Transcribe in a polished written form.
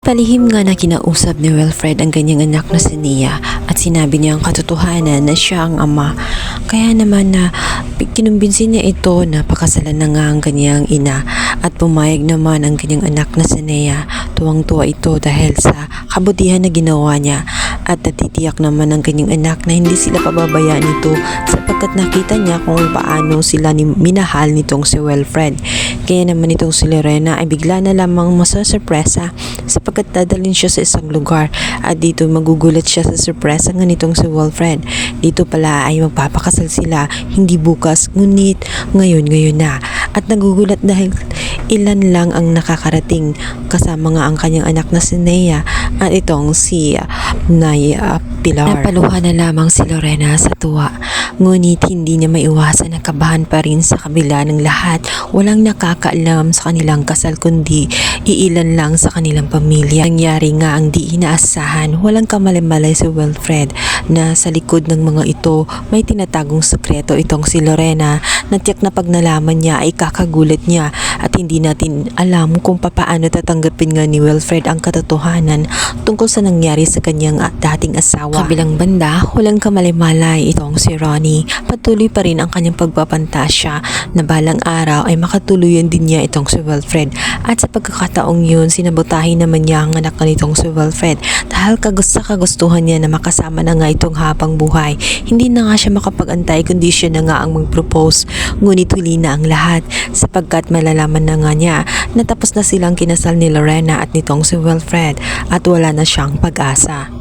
Palihim nga na kinausap ni Wilfred ang kanyang anak na si Nia at sinabi niya ang katotohanan na siya ang ama. Kaya naman na kinumbinsin niya ito na pakasalan na nga ang kanyang ina at pumayag naman ang kanyang anak na si Nia. Tuwang-tuwa ito dahil sa kabutihan na ginawa niya at natitiyak naman ang kanyang anak na hindi sila pababayaan nito sapagkat nakita niya kung paano sila minahal nitong si Wilfred. Kaya naman itong si Lorena ay bigla na lamang masasurpresa sapagkat dadalhin siya sa isang lugar at dito magugulat siya sa surpresa nga nitong si Wilfred. Dito pala ay magpapakasal sila, hindi bukas ngunit ngayon na, at nagugulat dahil ilan lang ang nakakarating kasama nga ang kanyang anak na si Nia at itong si Naya Pilar. Napaluha na lamang si Lorena sa tuwa ngunit hindi niya maiwasan na kabahan pa rin sa kabila ng lahat. Walang nakakaalam sa kanilang kasal kundi iilan lang sa kanilang pamilya. Nangyari nga ang di inaasahan. Walang kamali-malay si Wilfred na sa likod ng mga ito may tinatagong sekreto itong si Lorena na tiyak na pag nalaman niya ay kakagulat niya at hindi natin alam kung papaano tatanggapin nga ni Wilfred ang katotohanan tungkol sa nangyari sa kanyang dating asawa. Kabilang banda, walang kamali-malay itong si Ronnie. Patuloy pa rin ang kanyang pagpapantasya na balang araw ay makatuluyan din niya itong si Wilfred at sa pagkakataong yun sinabotahin naman niya ang anak nitong si Wilfred dahil sa kagustuhan niya na makasama na nga itong habang buhay. Hindi na nga siya makapag-antay kundi siya na nga ang mag-propose ngunit huli na ang lahat sapagkat malalaman na nga niya na tapos na silang kinasal ni Lorena at nitong si Wilfred at wala na siyang pag-asa.